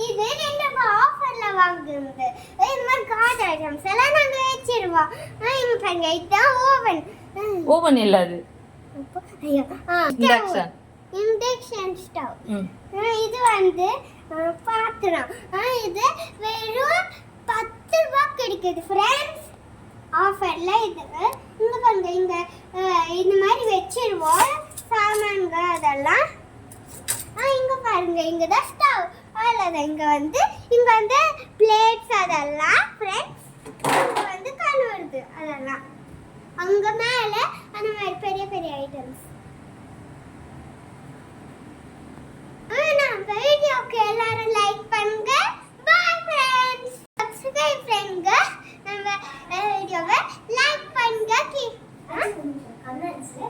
இது ரெண்டு ஆஃபர்ல வாங்குறது. இந்த மாதிரி கார்ட் ஐட்டம்ஸ் எல்லாம் நாங்க வச்சிருவோம். இங்க பாருங்க, இதுதான் ஓவன். ஓவன் இல்ல அது. ஐயோ, இண்டக்ஷன் ஸ்டவ். இது வந்து பாத்திரம். இது வெறும் 10 ரூபாய்க்கு கிடைக்குது ஃப்ரெண்ட்ஸ், ஆஃபர்ல. இது இங்க பாருங்க, இங்க இந்த மாதிரி வச்சிருவோம் சாமான்ங்க அதெல்லாம். இங்க பாருங்க, இங்க தான் ஸ்டவ். அவ்வளோதான். இங்க வந்து பிளேட்ஸ் அதெல்லாம் ஃப்ரெண்ட்ஸ். இங்க வந்து கழுவுறது அதெல்லாம். அங்க மேல அந்த மாதிரி பெரிய பெரிய ஐட்டம்ஸ். வீடியோக்கு எல்லாரும் லைக் பண்ணுங்க. Bye friends. சப்ஸ்கிரைப் பண்ணுங்க. நம்ம வீடியோவை லைக் பண்ணுங்க. கமெண்ட்ஸ்ல